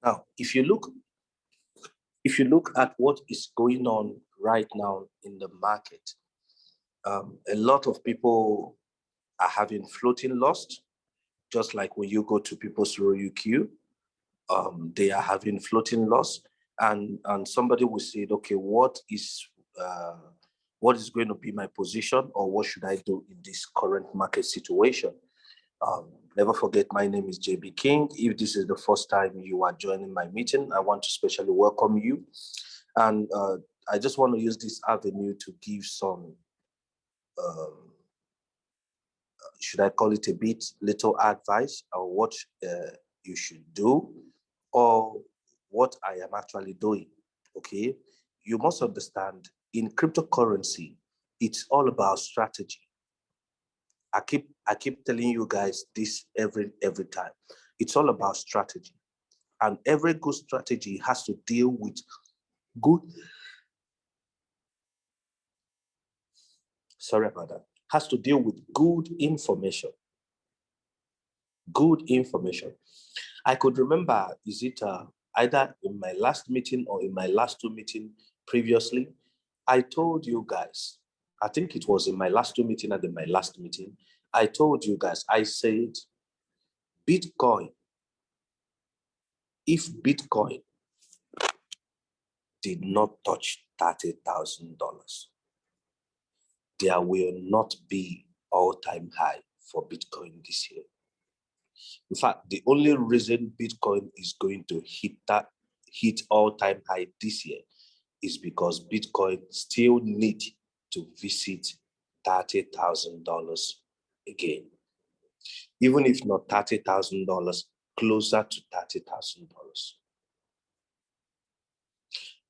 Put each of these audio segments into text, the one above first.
Now, if you look at what is going on right now in the market, a lot of people are having floating loss, just like when you go to people's Royal queue, they are having floating loss, and somebody will say, okay, what is going to be my position, or what should I do in this current market situation? Never forget, my name is JB King. If this is the first time you are joining my meeting, I want to specially welcome you. And I just want to use this avenue to give some, should I call it little advice on what you should do, or what I am actually doing, okay? You must understand, in cryptocurrency, it's all about strategy. I keep telling you guys this every time. It's all about strategy. And every good strategy has to deal with good, sorry about that, has to deal with good information. Good information. I could remember, is it either in my last meeting or in my last two meetings previously, I told you guys, I think it was in my last two meetings and in my last meeting, I told you guys, I said, Bitcoin, if Bitcoin did not touch $30,000, there will not be all-time high for Bitcoin this year. In fact, the only reason Bitcoin is going to hit all-time high this year is because Bitcoin still need to visit $30,000 again. Even if not $30,000, closer to $30,000.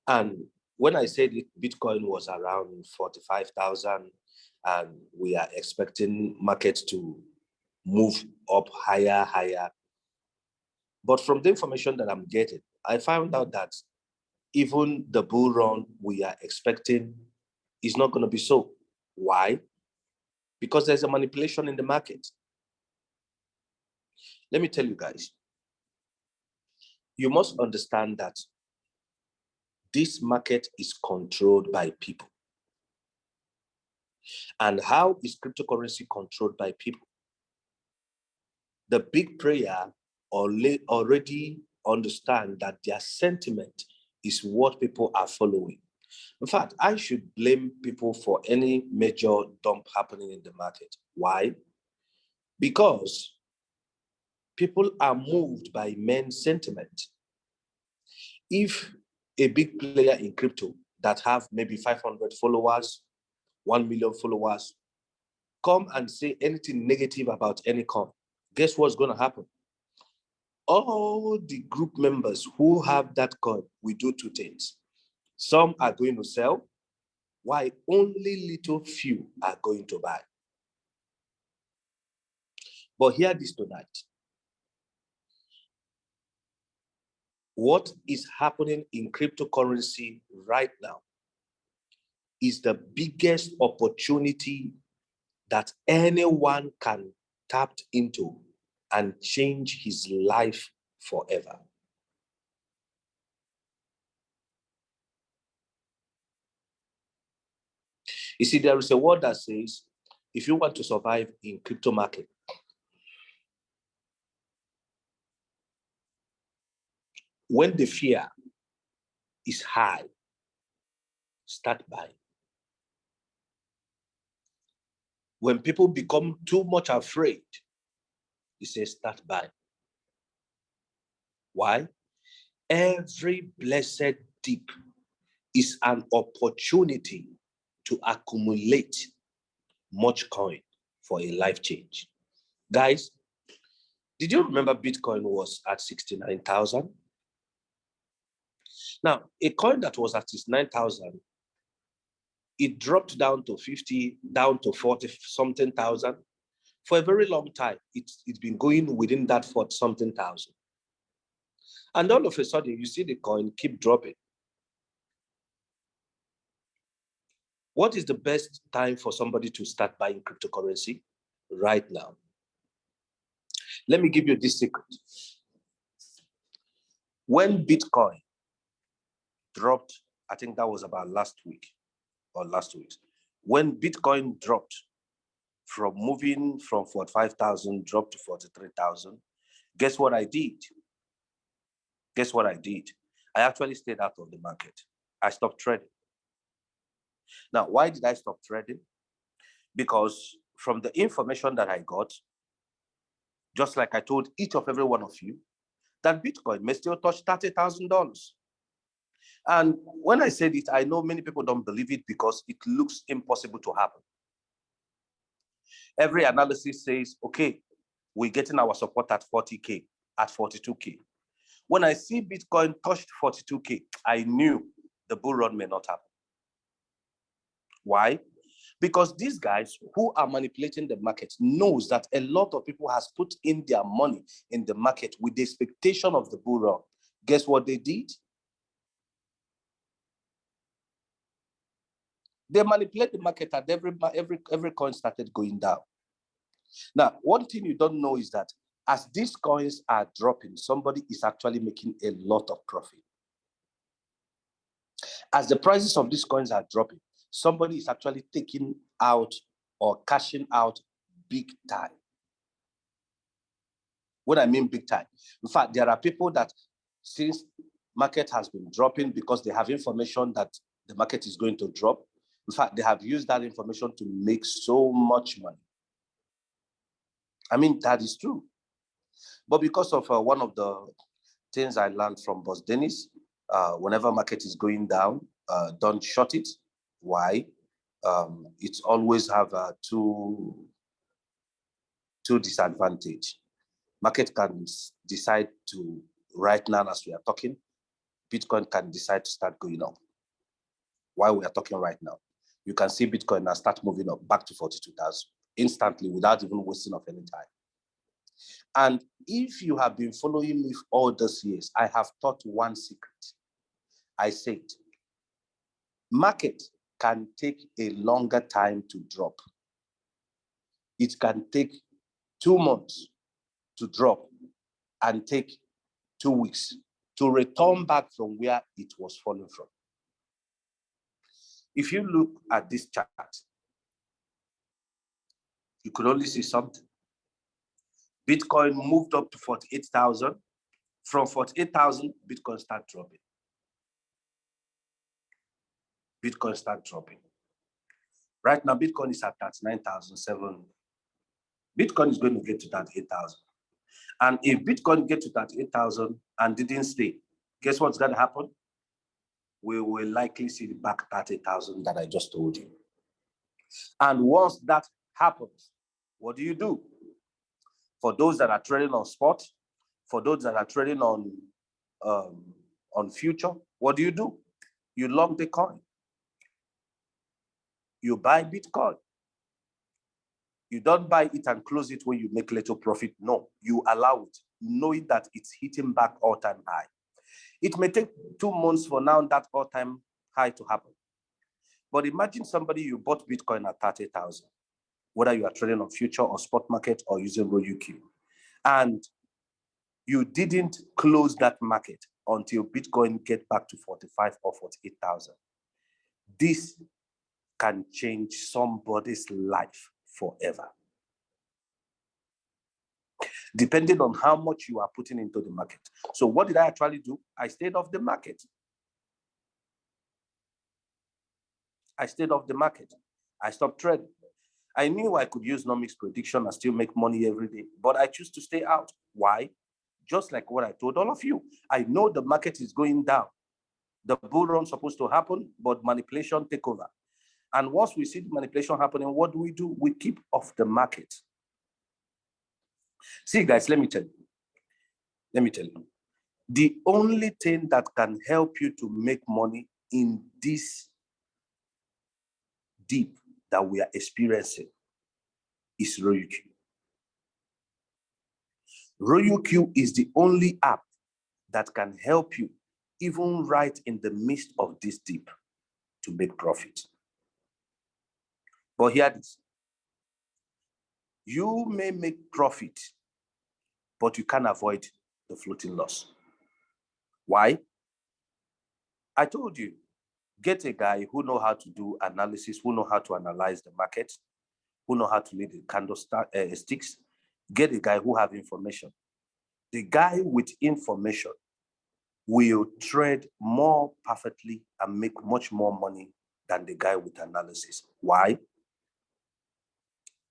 And when I said Bitcoin was around 45,000, and we are expecting markets to move up higher. But from the information that I'm getting, I found out that even the bull run we are expecting is not going to be so. Why? Because there's a manipulation in the market. Let me tell you guys, you must understand that this market is controlled by people. And how is cryptocurrency controlled by people? The big player already understand that their sentiment is what people are following. In fact, I should blame people for any major dump happening in the market. Why? Because people are moved by men's sentiment. If a big player in crypto that have maybe 500 followers, 1 million followers, come and say anything negative about any coin, guess what's going to happen? All the group members who have that coin will do two things. Some are going to sell, while only little few are going to buy. But hear this tonight. What is happening in cryptocurrency right now is the biggest opportunity that anyone can tap into and change his life forever. You see, there is a word that says, if you want to survive in crypto market, when the fear is high, start buying. When people become too much afraid, he says, start buying. Why? Every blessed dip is an opportunity to accumulate much coin for a life change. Guys, did you remember Bitcoin was at 69,000? Now, a coin that was at 69,000, it dropped down to 50, down to 40 something thousand. For a very long time, it's been going within that 40 something thousand. And all of a sudden, you see the coin keep dropping. What is the best time for somebody to start buying cryptocurrency? Right now. Let me give you this secret. When Bitcoin dropped, I think that was about last week or last week, when Bitcoin dropped from moving from 45,000, dropped to 43,000, guess what I did? Guess what I did? I actually stayed out of the market. I stopped trading. Now, why did I stop trading? Because from the information that I got, just like I told each of every one of you, that Bitcoin may still touch $30,000. And when I said it, I know many people don't believe it because it looks impossible to happen. Every analysis says, okay, we're getting our support at 40K, at 42K. When I see Bitcoin touched 42K, I knew the bull run may not happen. Why? Because these guys who are manipulating the market knows that a lot of people has put in their money in the market with the expectation of the bull run. Guess what they did? They manipulate the market and every coin started going down. Now, one thing you don't know is that as these coins are dropping, somebody is actually making a lot of profit. As the prices of these coins are dropping, somebody is actually taking out or cashing out big time. What I mean big time. In fact, there are people that since market has been dropping because they have information that the market is going to drop, in fact, they have used that information to make so much money. I mean, that is true. But because of one of the things I learned from Boss Dennis, whenever market is going down, don't short it. Why? It's always have two disadvantage. Market can decide to, right now as we are talking, Bitcoin can decide to start going up. While we are talking right now, you can see Bitcoin now start moving up back to 42,000 instantly without even wasting of any time. And if you have been following me all these years, I have taught one secret. I said, market can take a longer time to drop. It can take 2 months to drop and take 2 weeks to return back from where it was falling from. If you look at this chart, you could only see something. Bitcoin moved up to 48,000. From 48,000, Bitcoin started dropping. Bitcoin started dropping. Right now, Bitcoin is at 39,700. Bitcoin is going to get to that 8,000. And if Bitcoin gets to that 8,000 and didn't stay, guess what's going to happen? We will likely see the back 30,000 that I just told you. And once that happens, what do? For those that are trading on spot, for those that are trading on future, what do? You long the coin. You buy Bitcoin. You don't buy it and close it when you make little profit. No, you allow it, knowing that it's hitting back all-time high. It may take 2 months for now that all-time high to happen. But imagine somebody, you bought Bitcoin at 30,000, whether you are trading on future or spot market or using ROUQ, and you didn't close that market until Bitcoin get back to 45 or 48,000. This can change somebody's life forever. Depending on how much you are putting into the market. So what did I actually do? I stayed off the market. I stayed off the market. I stopped trading. I knew I could use Nomics prediction and still make money every day, but I choose to stay out. Why? Just like what I told all of you. I know the market is going down. The bull run is supposed to happen, but manipulation take over. And once we see the manipulation happening, what do? We keep off the market. See, guys, let me tell you. The only thing that can help you to make money in this dip that we are experiencing is ROUQ. ROUQ is the only app that can help you, even right in the midst of this dip, to make profit. But hear this. You may make profit, but you can't avoid the floating loss. Why? I told you, get a guy who know how to do analysis, who know how to analyze the market, who know how to read the candlesticks. Get a guy who have information. The guy with information will trade more perfectly and make much more money than the guy with analysis. Why?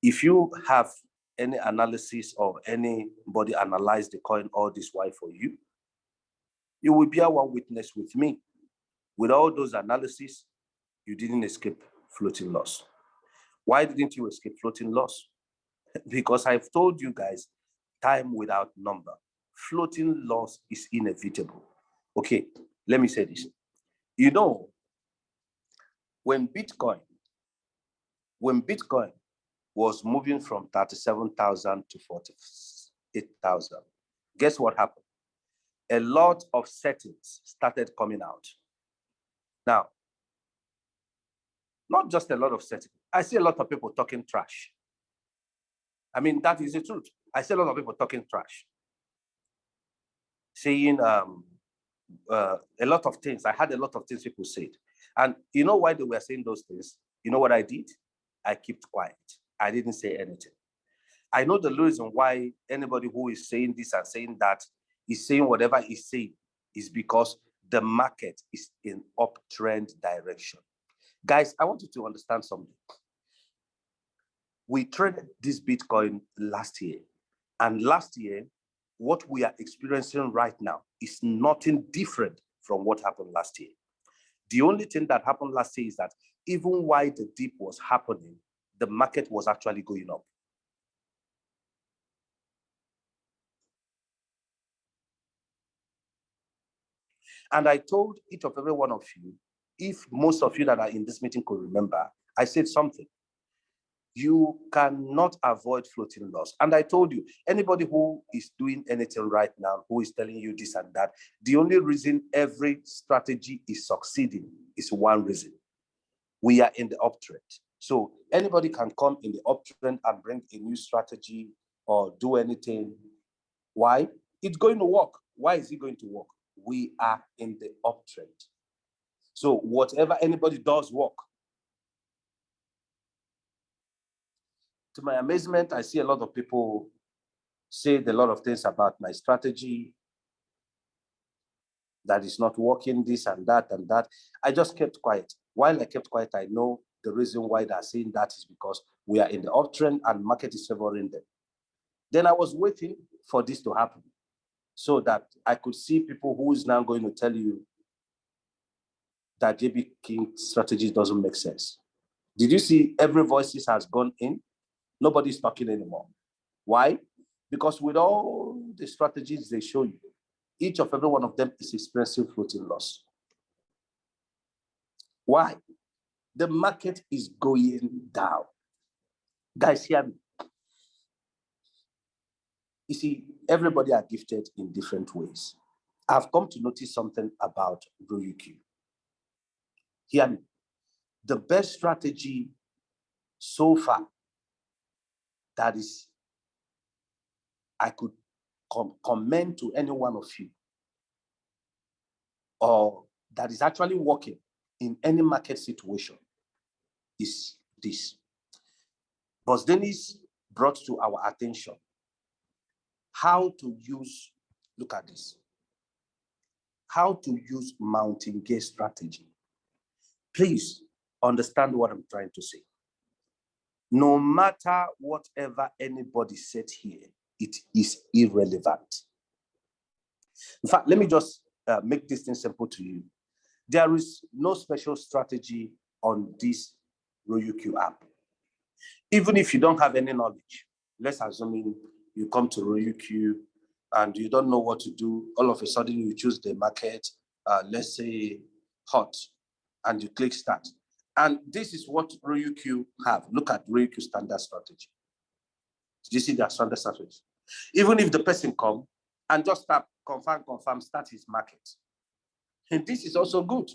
If you have any analysis or anybody analyze the coin all this while for you, you will bear one witness with me. With all those analyses, you didn't escape floating loss. Why didn't you escape floating loss? Because I've told you guys, time without number. Floating loss is inevitable. Okay, let me say this. You know, when Bitcoin was moving from 37,000 to 48,000, guess what happened? A lot of settings started coming out. Now, not just a lot of settings. I see a lot of people talking trash. I mean, that is the truth. I see a lot of people talking trash. Saying a lot of things. I had a lot of things people said. And you know why they were saying those things? You know what I did? I kept quiet. I didn't say anything. I know the reason why anybody who is saying this and saying that is saying whatever he's saying is because the market is in uptrend direction. Guys, I want you to understand something. We traded this Bitcoin last year. And last year, what we are experiencing right now is nothing different from what happened last year. The only thing that happened last year is that even while the dip was happening, the market was actually going up. And I told each of every one of you, if most of you that are in this meeting could remember, I said something. You cannot avoid floating loss. And I told you, anybody who is doing anything right now, who is telling you this and that, the only reason every strategy is succeeding is one reason. We are in the uptrend. So anybody can come in the uptrend and bring a new strategy or do anything. Why? It's going to work. Why is it going to work? We are in the uptrend. So whatever anybody does work. To my amazement, I see a lot of people say a lot of things about my strategy that is not working, this and that and that. I just kept quiet. While I kept quiet, I know the reason why they're saying that is because we are in the uptrend and market is favoring them. Then I was waiting for this to happen so that I could see people who is now going to tell you that JB King strategy doesn't make sense. Did you see every voices has gone in? Nobody's talking anymore. Why? Because with all the strategies they show you, each of every one of them is experiencing floating loss. Why? The market is going down. Guys, hear me. You see, everybody are gifted in different ways. I've come to notice something about Ryukyu. Hear me. The best strategy so far that is, I could commend to any one of you, or that is actually working in any market situation, is this. Boss Dennis brought to our attention how to use, look at this, how to use mountain gate strategy. Please understand what I'm trying to say. No matter whatever anybody said here, it is irrelevant. In fact, let me just make this thing simple to you. There is no special strategy on this Ryukyu app. Even if you don't have any knowledge, let's assume you come to Ryukyu and you don't know what to do, all of a sudden you choose the market, let's say hot, and you click start. And this is what Ryukyu have. Look at Ryukyu standard strategy. Do you see their standard strategy? Even if the person come and just tap confirm, start his market. And this is also good.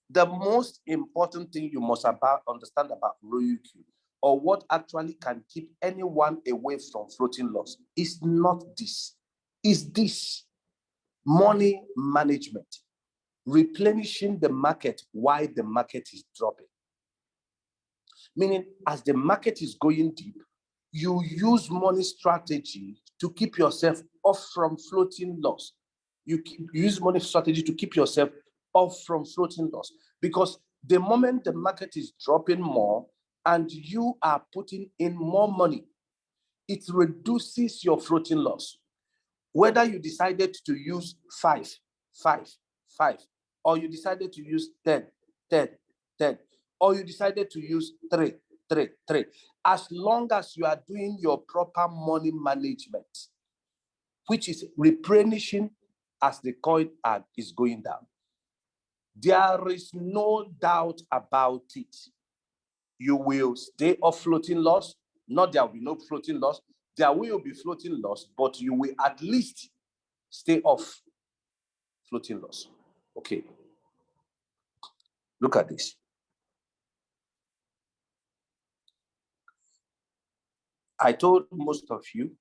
The most important thing you must understand about Ryukyu, or what actually can keep anyone away from floating loss, is not this. is this money management, replenishing the market while the market is dropping. Meaning, as the market is going deep, you use money strategy to keep yourself off from floating loss. You use money strategy to keep yourself off from floating loss, because the moment the market is dropping more and you are putting in more money, it reduces your floating loss. Whether you decided to use 5, 5, 5, or you decided to use 10, 10, 10, or you decided to use 3, 3, 3, as long as you are doing your proper money management, which is replenishing as the coin is going down, there is no doubt about it. You will stay off floating loss. Not there will be no floating loss. There will be floating loss, but you will at least stay off floating loss. Okay. Look at this. I told most of you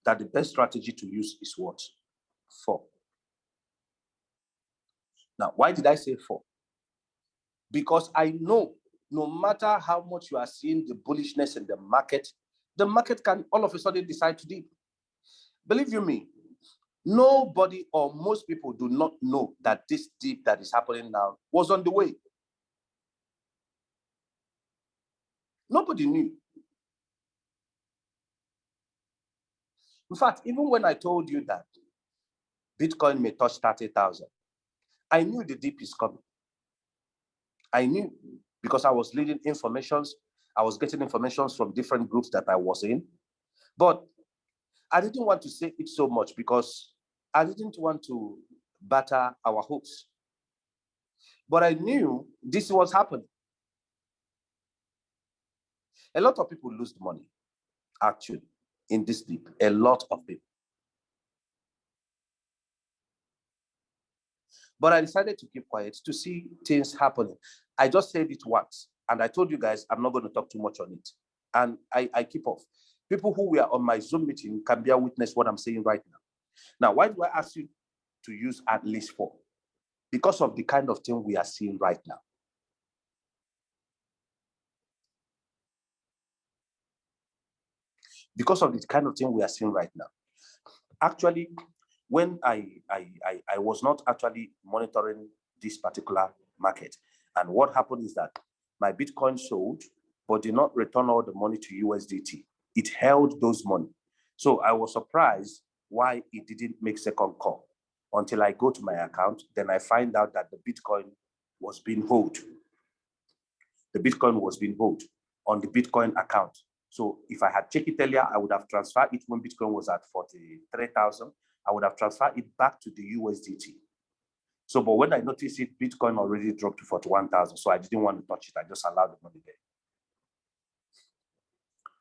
that the best strategy to use is what? 4. Now, why did I say 4? Because I know no matter how much you are seeing the bullishness in the market can all of a sudden decide to dip. Believe you me, nobody or most people do not know that this dip that is happening now was on the way. Nobody knew. In fact, even when I told you that Bitcoin may touch 30,000, I knew the dip is coming. I knew, because I was leading informations. I was getting informations from different groups that I was in. But I didn't want to say it so much because I didn't want to batter our hopes. But I knew this was happening. A lot of people lose money, actually, in this dip. A lot of people. But I decided to keep quiet to see things happening. I just said it once, and I told you guys I'm not going to talk too much on it. And I keep off. People who were on my Zoom meeting can bear witness what I'm saying right now. Now, why do I ask you to use at least 4? Because of the kind of thing we are seeing right now. Because of the kind of thing we are seeing right now. Actually, when I was not actually monitoring this particular market, and what happened is that my Bitcoin sold, but did not return all the money to USDT. It held those money. So I was surprised why it didn't make second call until I go to my account. Then I find out that the Bitcoin was being held. The Bitcoin was being held on the Bitcoin account. So if I had checked it earlier, I would have transferred it when Bitcoin was at 43,000. I would have transferred it back to the USDT. So, but when I noticed it, Bitcoin already dropped to 41,000. So I didn't want to touch it. I just allowed the money there.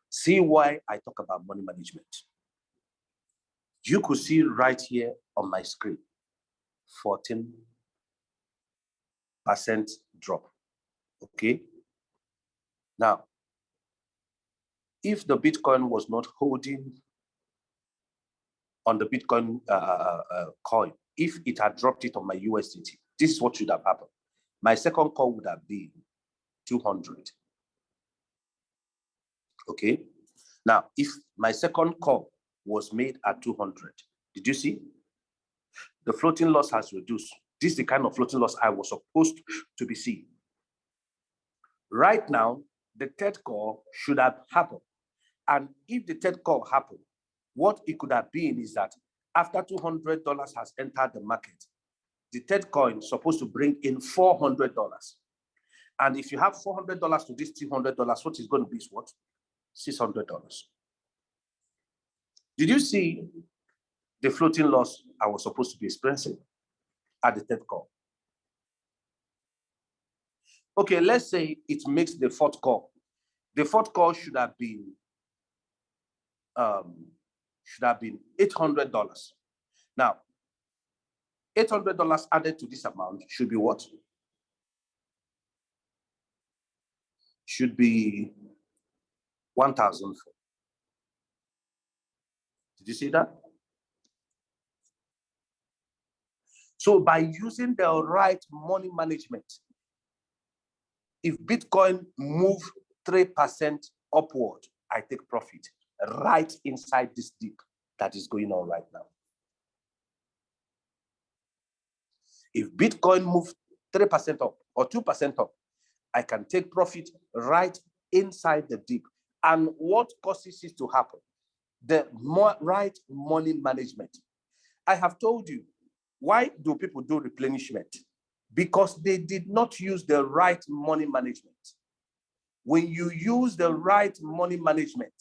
See why I talk about money management. You could see right here on my screen, 14% drop. Okay. Now, if the Bitcoin was not holding on the Bitcoin coin, if it had dropped it on my USDT, this is what should have happened. My second call would have been 200. Okay. Now, if my second call was made at 200, did you see? The floating loss has reduced. This is the kind of floating loss I was supposed to be seeing. Right now, the third call should have happened. And if the third call happened, what it could have been is that after $200 has entered the market, the third coin is supposed to bring in $400. And if you have $400 to this $200, what is going to be is what? $600. Did you see the floating loss I was supposed to be experiencing at the third call? Okay, let's say it makes the fourth call. The fourth call should have been $800. Now, $800 added to this amount should be what? Should be 1,000. Did you see that? So by using the right money management, if Bitcoin move 3% upward, I take profit right inside this dip that is going on right now. If Bitcoin moves 3% up or 2% up, I can take profit right inside the dip. And what causes it to happen? The right money management. I have told you, why do people do replenishment? Because they did not use the right money management. When you use the right money management,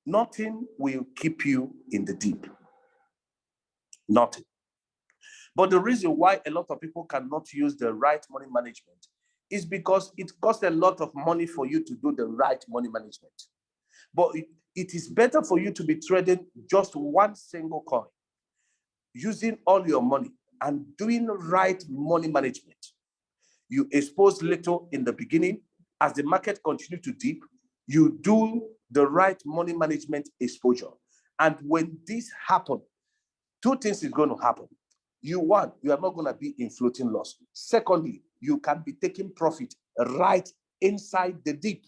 nothing will keep you in the deep. Nothing. But the reason why a lot of people cannot use the right money management is because it costs a lot of money for you to do the right money management. But it is better for you to be trading just one single coin, using all your money and doing right money management. You expose little in the beginning. As the market continues to dip, you do the right money management exposure. And when this happens, two things is going to happen. One, you are not going to be in floating loss. Secondly, you can be taking profit right inside the dip.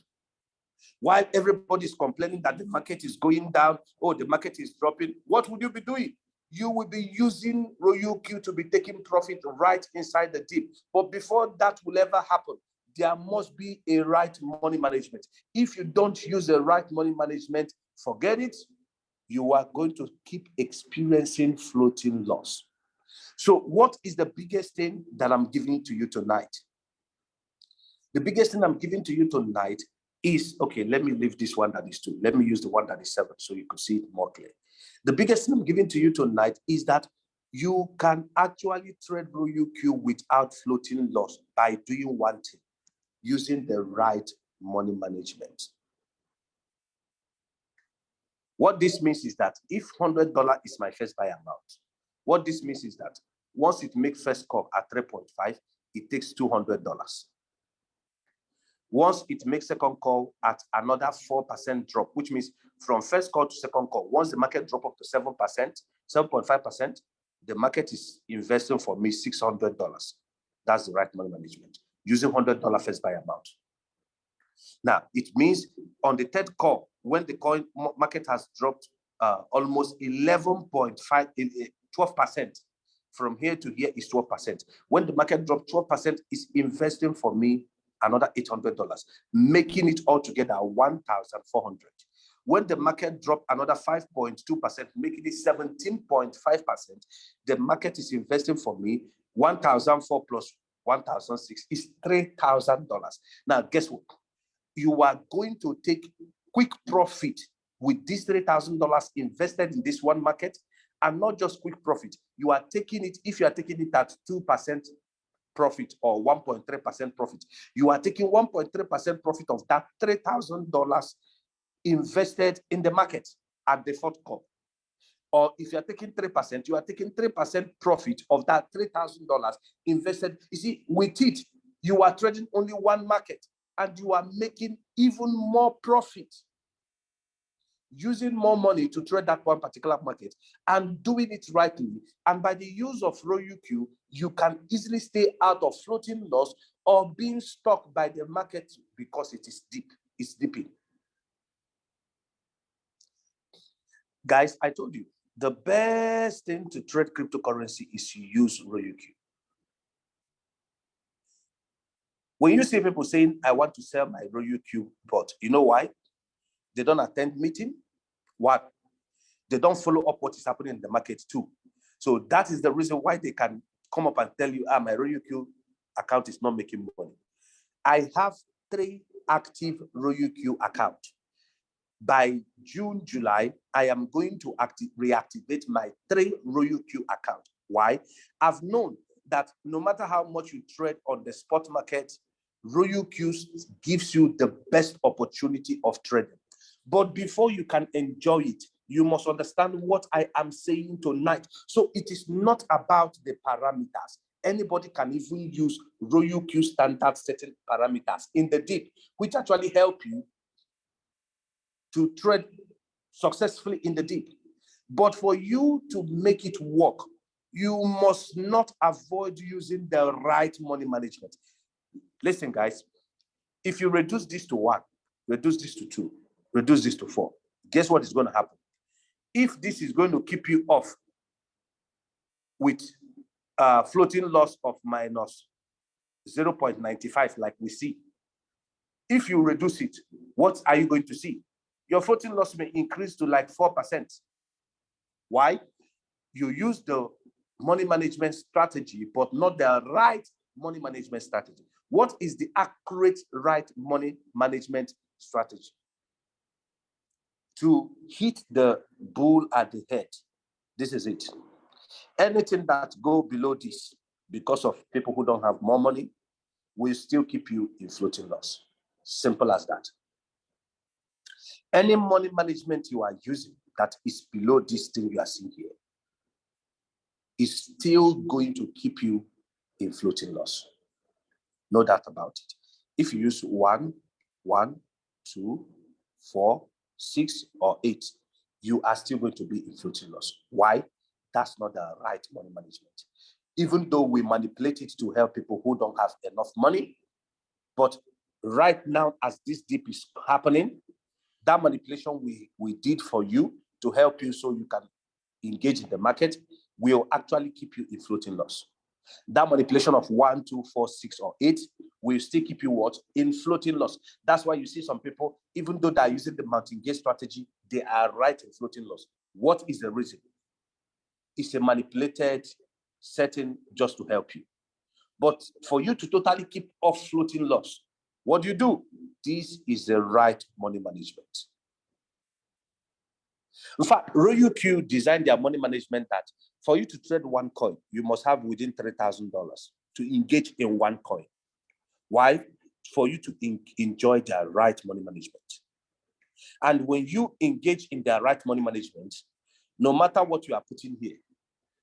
While everybody is complaining that the market is going down, or the market is dropping, what would you be doing? You will be using ROUQ to be taking profit right inside the dip. But before that will ever happen, there must be a right money management. If you don't use the right money management, forget it. You are going to keep experiencing floating loss. So what is the biggest thing that I'm giving to you tonight? The biggest thing I'm giving to you tonight is, okay, let me leave this one that is 2. Let me use the one that is 7 so you can see it more clear. The biggest thing I'm giving to you tonight is that you can actually trade ROUQ without floating loss by doing one thing, using the right money management. What this means is that if $100 is my first buy amount, what this means is that once it makes first call at 3.5, it takes $200. Once it makes second call at another 4% drop, which means from first call to second call, once the market drop up to 7%, 7.5%, the market is investing for me $600. That's the right money management, using $100 first buy amount. Now, it means on the third call, when the coin market has dropped almost 11.5, 12%, from here to here is 12%. When the market dropped 12%, is investing for me another $800, making it altogether $1,400. When the market dropped another 5.2%, making it 17.5%, the market is investing for me $1,400 plus $1,600 is $3,000. Now, guess what? You are going to take quick profit with this $3,000 invested in this one market, and not just quick profit. You are taking it, if you are taking it at 2% profit or 1.3% profit, you are taking 1.3% profit of that $3,000 invested in the market at the fourth call. Or if you are taking 3%, you are taking 3% profit of that $3,000 invested. You see, with it, you are trading only one market and you are making even more profit, using more money to trade that one particular market and doing it rightly. And by the use of ROUQ, you can easily stay out of floating loss or being stuck by the market because it is deep. It's dipping. Guys, I told you, the best thing to trade cryptocurrency is to use ROUQ. When you see people saying, I want to sell my ROUQ bot, you know why? They don't attend meeting. What? They don't follow up what is happening in the market too. So that is the reason why they can come up and tell you, my ROUQ account is not making money. I have 3 active ROUQ accounts. By June, July, I am going to reactivate my 3 ROUQ accounts. Why? I've known that no matter how much you trade on the spot market, ROUQ gives you the best opportunity of trading. But before you can enjoy it, you must understand what I am saying tonight. So it is not about the parameters. Anybody can even use ROUQ standard setting parameters in the dip, which actually help you to trade successfully in the dip. But for you to make it work, you must not avoid using the right money management. Listen, guys, if you reduce this to 1, reduce this to 2, reduce this to 4, guess what is going to happen? If this is going to keep you off with floating loss of minus 0.95, like we see, if you reduce it, what are you going to see? Your floating loss may increase to like 4%. Why? You use the money management strategy, but not the right money management strategy. What is the accurate right money management strategy? To hit the bull at the head. This is it. Anything that go below this, because of people who don't have more money, will still keep you in floating loss. Simple as that. Any money management you are using that is below this thing you are seeing here is still going to keep you in floating loss. No doubt about it. If you use 1, 2, 4, 6, or 8, you are still going to be in floating loss. Why? That's not the right money management. Even though we manipulate it to help people who don't have enough money, but right now, as this dip is happening, that manipulation we did for you to help you so you can engage in the market will actually keep you in floating loss. That manipulation of 1, 2, 4, 6, or 8 will still keep you what? In floating loss. That's why you see some people, even though they're using the mountain gate strategy, they are right in floating loss. What is the reason? It's a manipulated setting just to help you. But for you to totally keep off floating loss, what do? This is the right money management. In fact, RoyalQ designed their money management that for you to trade one coin, you must have within $3,000 to engage in one coin. Why? For you to enjoy the right money management. And when you engage in the right money management, no matter what you are putting here,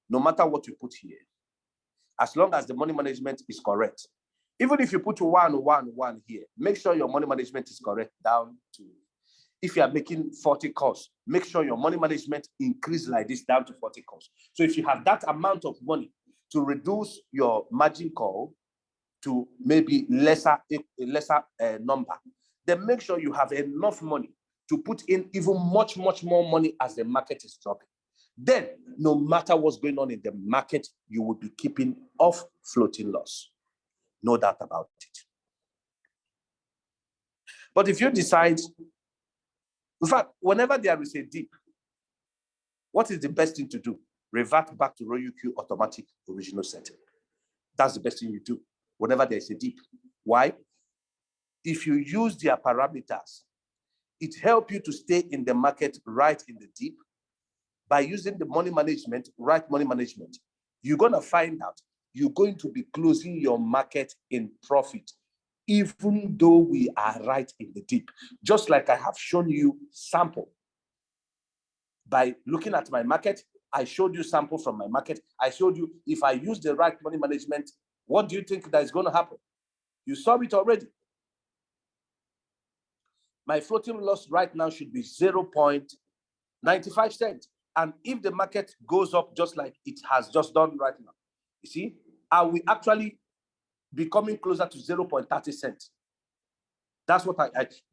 no matter what you put here, as long as the money management is correct, even if you put 1, 1, 1 here, make sure your money management is correct down to, if you are making 40 calls, make sure your money management increase like this down to 40 calls. So if you have that amount of money to reduce your margin call to maybe a lesser number, then make sure you have enough money to put in even much more money as the market is dropping. Then, no matter what's going on in the market, you will be keeping off floating loss. No doubt about it. But if you decide, in fact, whenever there is a dip, what is the best thing to do? Revert back to RoyalQ automatic original setting. That's the best thing you do whenever there is a dip. Why? If you use their parameters, it helps you to stay in the market right in the dip. By using the money management, right money management, you're going to find out you're going to be closing your market in profit, even though we are right in the dip. Just like I have shown you sample. By looking at my market, I showed you sample from my market. I showed you if I use the right money management, what do you think that is going to happen? You saw it already. My floating loss right now should be 0.95 cents. And if the market goes up just like it has just done right now, you see, are we actually becoming closer to 0.30 cents? That's what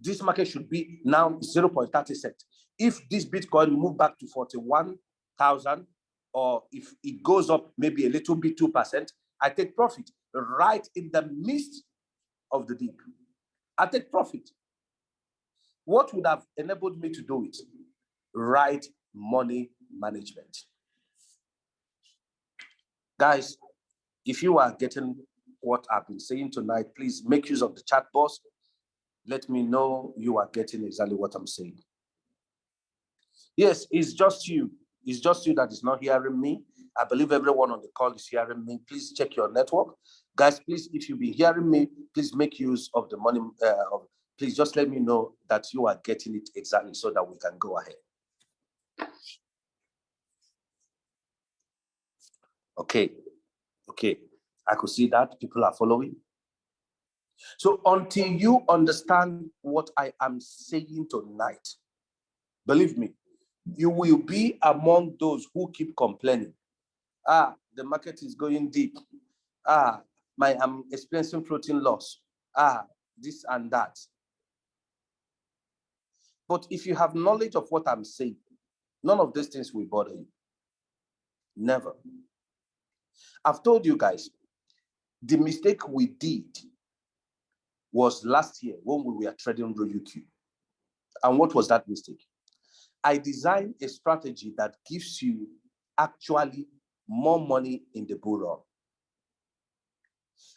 this market should be now, 0.30 cents. If this Bitcoin move back to 41,000, or if it goes up maybe a little bit 2%, I take profit right in the midst of the dip. I take profit. What would have enabled me to do it? Right money management. Guys, if you are getting what I've been saying tonight, please make use of the chat box. Let me know you are getting exactly what I'm saying. Yes, it's just you. It's just you that is not hearing me. I believe everyone on the call is hearing me. Please check your network. Guys, please, if you be hearing me, please make use of the money. Please just let me know that you are getting it exactly so that we can go ahead. Okay. I could see that people are following. So until you understand what I am saying tonight, believe me, You will be among those who keep complaining. Ah, the market is going deep. Ah, I'm experiencing floating loss. Ah, this and that. But if you have knowledge of what I'm saying, none of these things will bother you. Never. I've told you guys, the mistake we did was last year when we were trading RoyuQ. And what was that mistake? I designed a strategy that gives you actually more money in the bull run.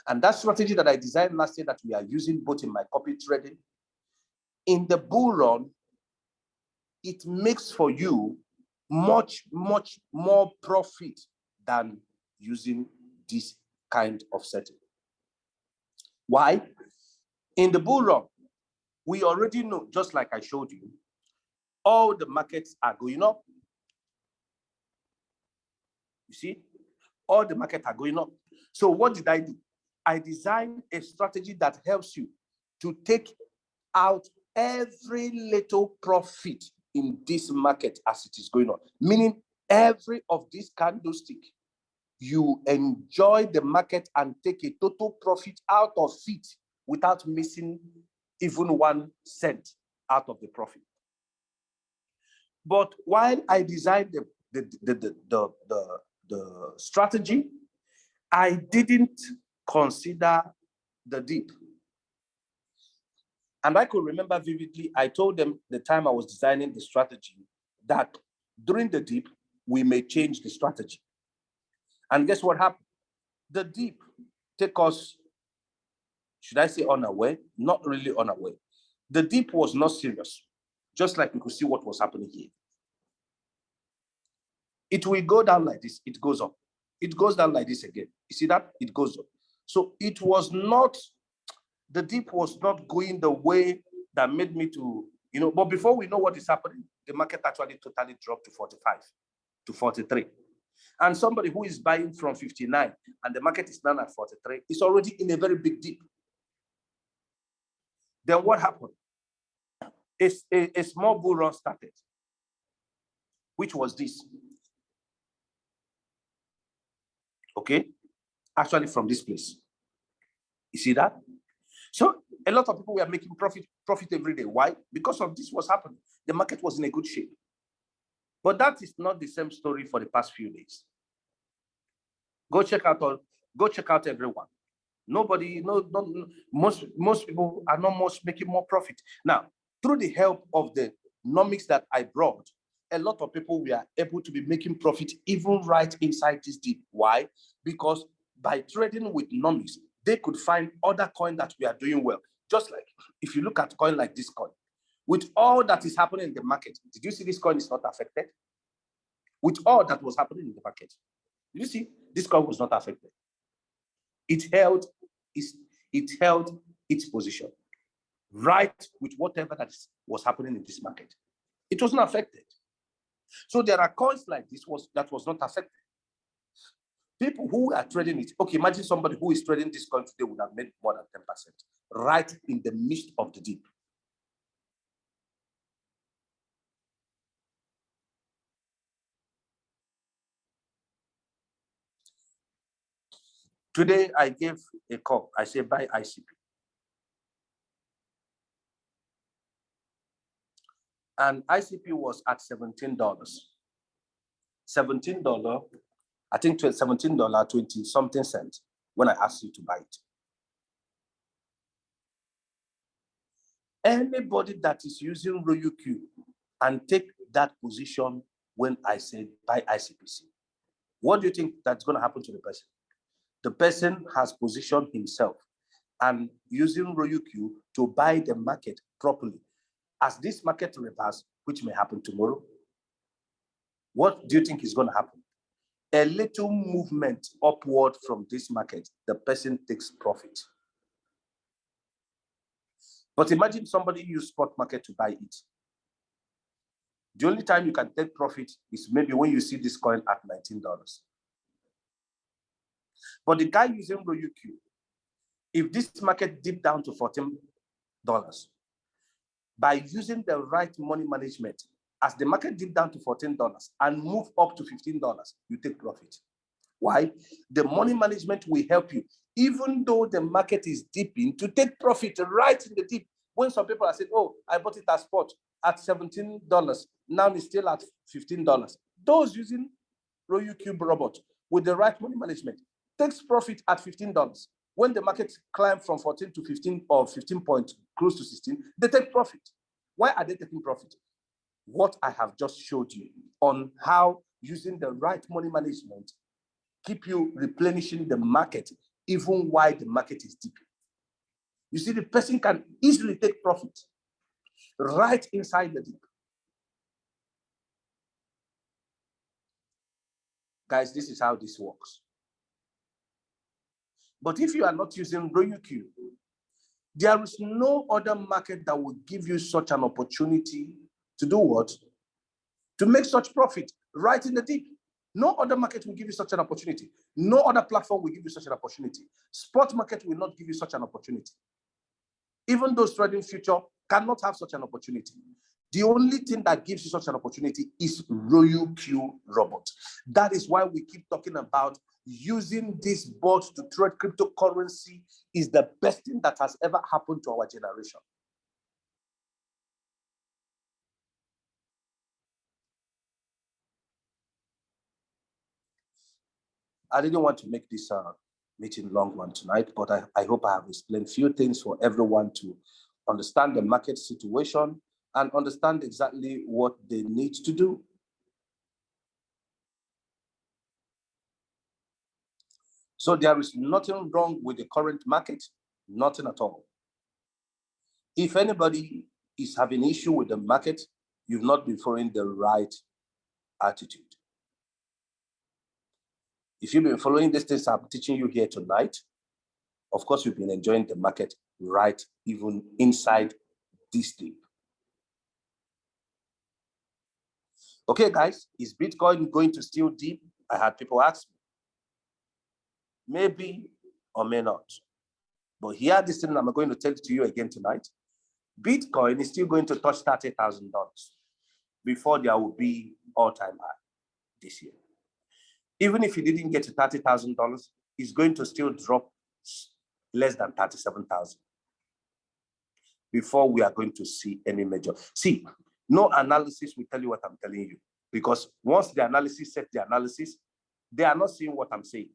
And that strategy that I designed last year that we are using both in my copy trading, in the bull run, it makes for you much, much more profit than using this kind of setting. Why? In the bull run, we already know, just like I showed you, all the markets are going up. You see, all the markets are going up. So what did I do? I designed a strategy that helps you to take out every little profit in this market as it is going on. Meaning every of these candlestick, you enjoy the market and take a total profit out of it without missing even 1 cent out of the profit. But while I designed the strategy, I didn't consider the dip. And I could remember vividly, I told them the time I was designing the strategy that during the dip, we may change the strategy. And guess what happened? The dip took us, should I say unaware? Not really unaware. The dip was not serious, just like we could see what was happening here. It will go down like this, it goes up. It goes down like this again. You see that? It goes up. So it was not, the dip was not going the way that made me to, but before we know what is happening, the market actually totally dropped to 45, to 43. And somebody who is buying from 59 and the market is now at 43 is already in a very big dip. Then what happened? A small bull run started, which was this. Okay? Actually from this place. You see that? So a lot of people were making profit every day. Why? Because of this was happening. The market was in a good shape. But that is not the same story for the past few days. Go check out everyone. Nobody, most people are not making more profit. Now, through the help of the nomics that I brought, a lot of people were able to be making profit even right inside this dip. Why? Because by trading with nomics, they could find other coins that we are doing well. Just like if you look at coin like this coin, with all that is happening in the market, did you see this coin is not affected? With all that was happening in the market, did you see this coin was not affected? It held its position right with whatever that was happening in this market. It was not affected. So there are coins like this that was not affected. People who are trading it, okay, imagine somebody who is trading this coin today would have made more than 10% right in the midst of the dip. Today I gave a call. I say buy ICP. And ICP was at $17. $17, I think $17, 20 something cents when I asked you to buy it. Anybody that is using RoyuQ and take that position when I said buy ICPC, what do you think that's going to happen to the person? The person has positioned himself and using RoyuQ to buy the market properly. As this market reverse, which may happen tomorrow, what do you think is going to happen? A little movement upward from this market, the person takes profit. But imagine somebody use spot market to buy it. The only time you can take profit is maybe when you see this coin at $19. But the guy using RoyuQ, if this market dipped down to $14, by using the right money management As the market dip down to $14 and move up to $15, you take profit. Why? The money management will help you, even though the market is dipping, to take profit right in the dip. When some people are saying, oh, I bought it at spot at $17, now it's still at $15. Those using Royal Cube robot with the right money management takes profit at $15. When the market climbs from 14 to 15 or 15 points close to 16, they take profit. Why are they taking profit? What I have just showed you on how using the right money management keep you replenishing the market even while the market is deep. You see, the person can easily take profit right inside the dip. Guys, this is how this works. But if you are not using RoyuQ, there is no other market that will give you such an opportunity to do what? To make such profit right in the dip. No other market will give you such an opportunity. No other platform will give you such an opportunity. Spot market will not give you such an opportunity. Even those trading future cannot have such an opportunity. The only thing that gives you such an opportunity is RoyuQ robot. That is why we keep talking about using this bot to trade cryptocurrency is the best thing that has ever happened to our generation. I didn't want to make this meeting long one tonight, but I hope I have explained a few things for everyone to understand the market situation and understand exactly what they need to do. So there is nothing wrong with the current market, nothing at all. If anybody is having issue with the market, you've not been following the right attitude. If you've been following these things I'm teaching you here tonight, of course, you've been enjoying the market right even inside this dip. Okay, guys, is Bitcoin going to still dip? I had people ask me. Maybe or may not. But here, this thing I'm going to tell to you again tonight. Bitcoin is still going to touch $30,000 before there will be all-time high this year. Even if you didn't get to $30,000, it's going to still drop less than 37,000 before we are going to see any major. See, no analysis will tell you what I'm telling you, because once the analysis set the analysis, they are not seeing what I'm saying.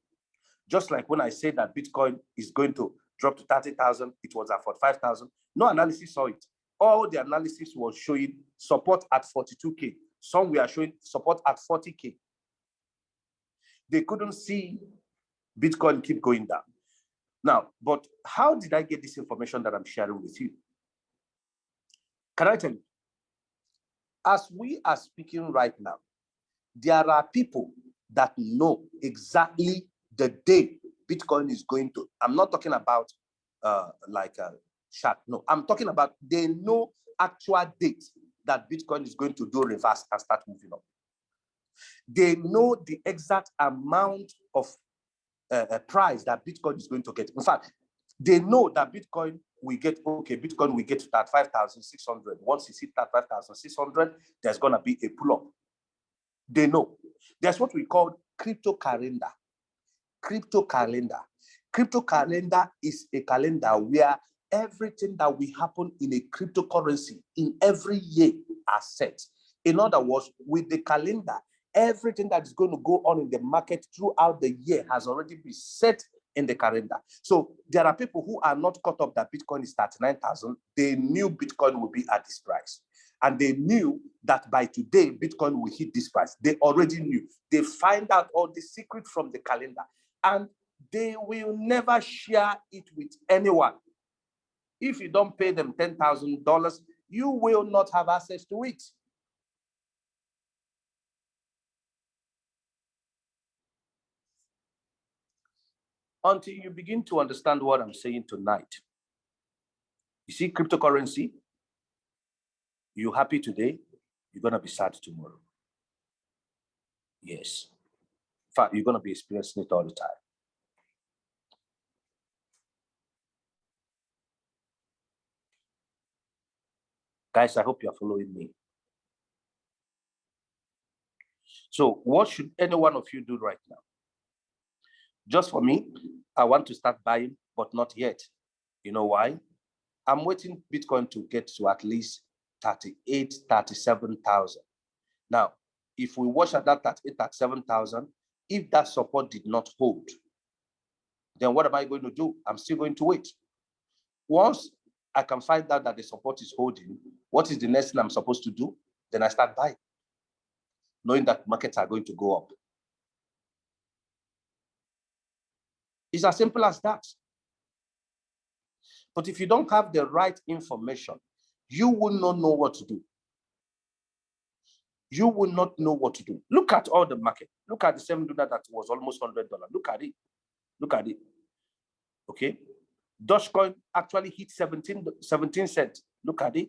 Just like when I said that Bitcoin is going to drop to 30,000, it was at 45,000. No analysis saw it. All the analysis was showing support at 42K. Some were showing support at 40K. They couldn't see Bitcoin keep going down. Now, but how did I get this information that I'm sharing with you? Can I tell you? As we are speaking right now, there are people that know exactly the day Bitcoin is going to. I'm not talking about like a chart. No, I'm talking about they know actual date that Bitcoin is going to do reverse and start moving up. They know the exact amount of price that Bitcoin is going to get. In fact, they know that Bitcoin will get to that 5,600. Once it hits that 5,600, there's going to be a pull-up. They know. There's what we call crypto calendar. Crypto calendar. Crypto calendar is a calendar where everything that will happen in a cryptocurrency in every year are set. In other words, with the calendar, everything that is going to go on in the market throughout the year has already been set in the calendar. So there are people who are not caught up that Bitcoin is 39,000. They knew Bitcoin will be at this price. And they knew that by today, Bitcoin will hit this price. They already knew. They find out all the secret from the calendar. And they will never share it with anyone. If you don't pay them $10,000, you will not have access to it. Until you begin to understand what I'm saying tonight. You see, cryptocurrency, you're happy today, you're going to be sad tomorrow. Yes. In fact, you're going to be experiencing it all the time. Guys, I hope you're following me. So what should any one of you do right now? Just for me, I want to start buying, but not yet. You know why? I'm waiting Bitcoin to get to at least 38, 37,000. Now, if we watch at that 38, 37,000, if that support did not hold, then what am I going to do? I'm still going to wait. Once I can find out that the support is holding, what is the next thing I'm supposed to do? Then I start buying, knowing that markets are going to go up. It's as simple as that. But if you don't have the right information, you will not know what to do. You will not know what to do. Look at all the market. Look at the $7 that was almost $100. Look at it. Look at it. Okay. Dogecoin actually hit 17 cents. Look at it.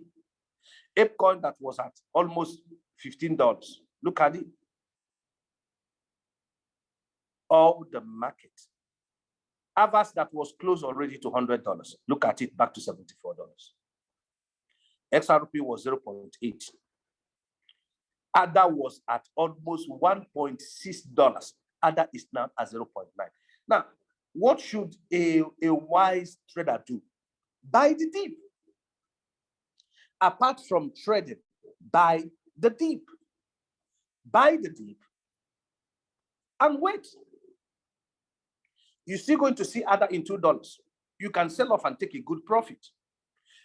ApeCoin that was at almost $15. Look at it. All the market. Avas that was close already to $100. Look at it, back to $74. XRP was 0.8. ADA was at almost $1.6. ADA is now at 0.9. Now, what should a wise trader do? Buy the dip. Apart from trading, buy the dip. Buy the dip and wait. You're still going to see ADA in $2. You can sell off and take a good profit.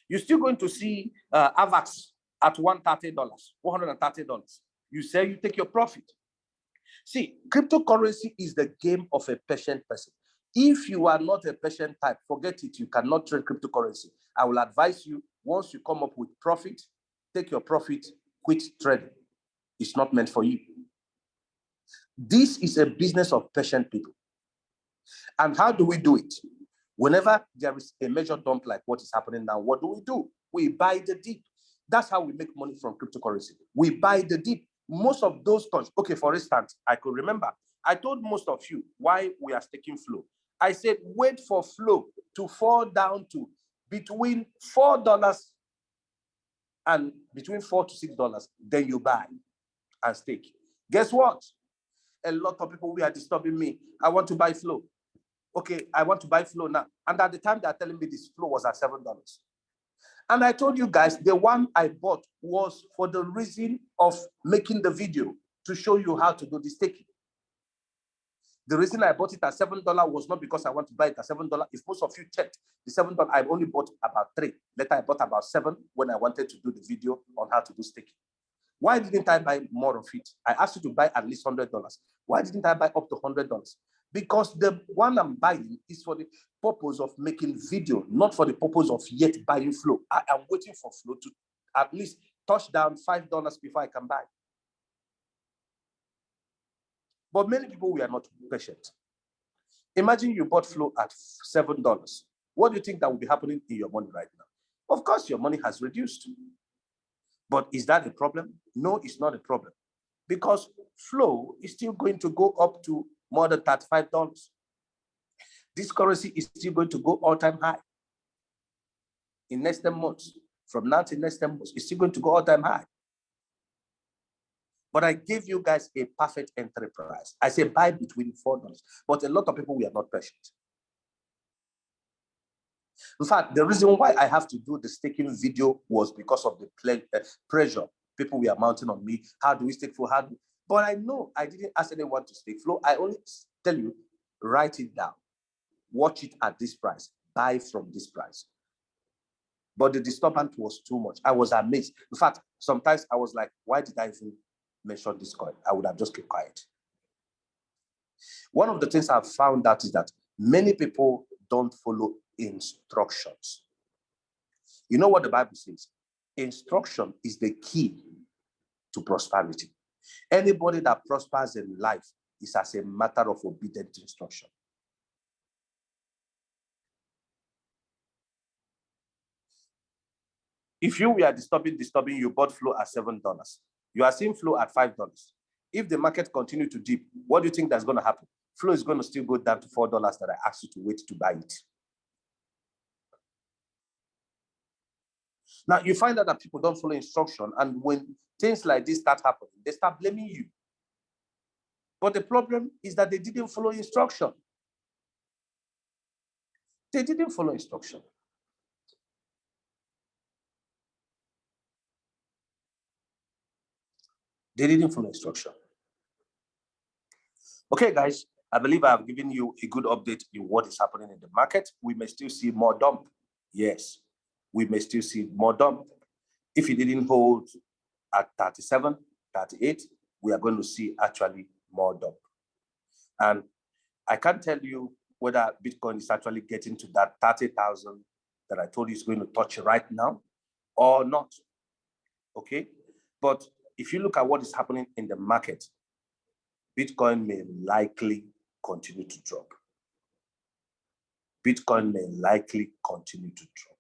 You're still going to see AVAX at $130, $130. You sell, you take your profit. See, cryptocurrency is the game of a patient person. If you are not a patient type, forget it. You cannot trade cryptocurrency. I will advise you, once you come up with profit, take your profit, quit trading. It's not meant for you. This is a business of patient people. And how do we do it? Whenever there is a major dump like what is happening now, what do? We buy the dip. That's how we make money from cryptocurrency. We buy the dip. Most of those coins, okay, for instance, I could remember, I told most of you why we are staking flow. I said, wait for flow to fall down to between $4 and between $4 to $6, then you buy and stake. Guess what? A lot of people are disturbing me. I want to buy flow. Okay, I want to buy flow now. And at the time they're telling me this flow was at $7. And I told you guys, the one I bought was for the reason of making the video to show you how to do the staking. The reason I bought it at $7 was not because I want to buy it at $7. If most of you checked, the $7, I only bought about 3. Later, I bought about 7 when I wanted to do the video on how to do staking. Why didn't I buy more of it? I asked you to buy at least $100. Why didn't I buy up to $100? Because the one I'm buying is for the purpose of making video, not for the purpose of yet buying flow. I am waiting for flow to at least touch down $5 before I can buy. But many people, we are not patient. Imagine you bought flow at $7. What do you think that will be happening in your money right now? Of course, your money has reduced. But is that a problem? No, it's not a problem. Because flow is still going to go up to more than $35. This currency is still going to go all-time high. In next 10 months, from now to next 10 months, it's still going to go all-time high. But I gave you guys a perfect entry price. I say buy between $4. But a lot of people, we are not patient. In fact, the reason why I have to do the staking video was because of the pressure people were mounting on me. How do we stake flow? But I know I didn't ask anyone to stake flow. I only tell you, write it down. Watch it at this price. Buy from this price. But the disturbance was too much. I was amazed. In fact, sometimes I was like, why did I even mention this coin? I would have just kept quiet. One of the things I've found out is that many people don't follow instructions. You know what the Bible says? Instruction is the key to prosperity. Anybody that prospers in life is as a matter of obedient instruction. If you were disturbing, you bought flow at $7. You are seeing flow at $5. If the market continues to dip, what do you think that's going to happen? Flow is going to still go down to $4 that I asked you to wait to buy it. Now, you find out that people don't follow instruction, and when things like this start happening, they start blaming you. But the problem is that they didn't follow instruction. They didn't follow instruction. They didn't follow instruction. Okay, guys, I believe I have given you a good update in what is happening in the market. We may still see more dump. Yes, we may still see more dump. If it didn't hold at 37, 38, we are going to see actually more dump. And I can't tell you whether Bitcoin is actually getting to that 30,000 that I told you is going to touch right now or not. Okay, but if you look at what is happening in the market, Bitcoin may likely continue to drop. Bitcoin may likely continue to drop.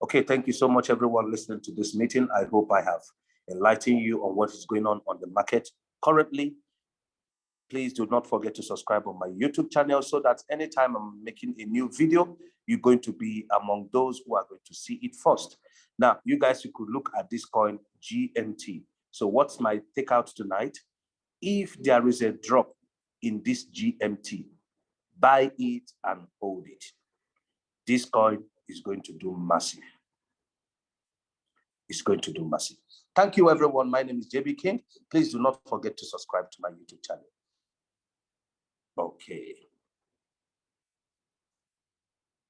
Okay, thank you so much, everyone listening to this meeting. I hope I have enlightened you on what is going on the market currently. Please do not forget to subscribe on my YouTube channel so that anytime I'm making a new video, you're going to be among those who are going to see it first. Now, you guys, you could look at this coin, GMT. So what's my takeout tonight? If there is a drop in this GMT, buy it and hold it. This coin is going to do massive. It's going to do massive. Thank you, everyone. My name is JB King. Please do not forget to subscribe to my YouTube channel. Okay.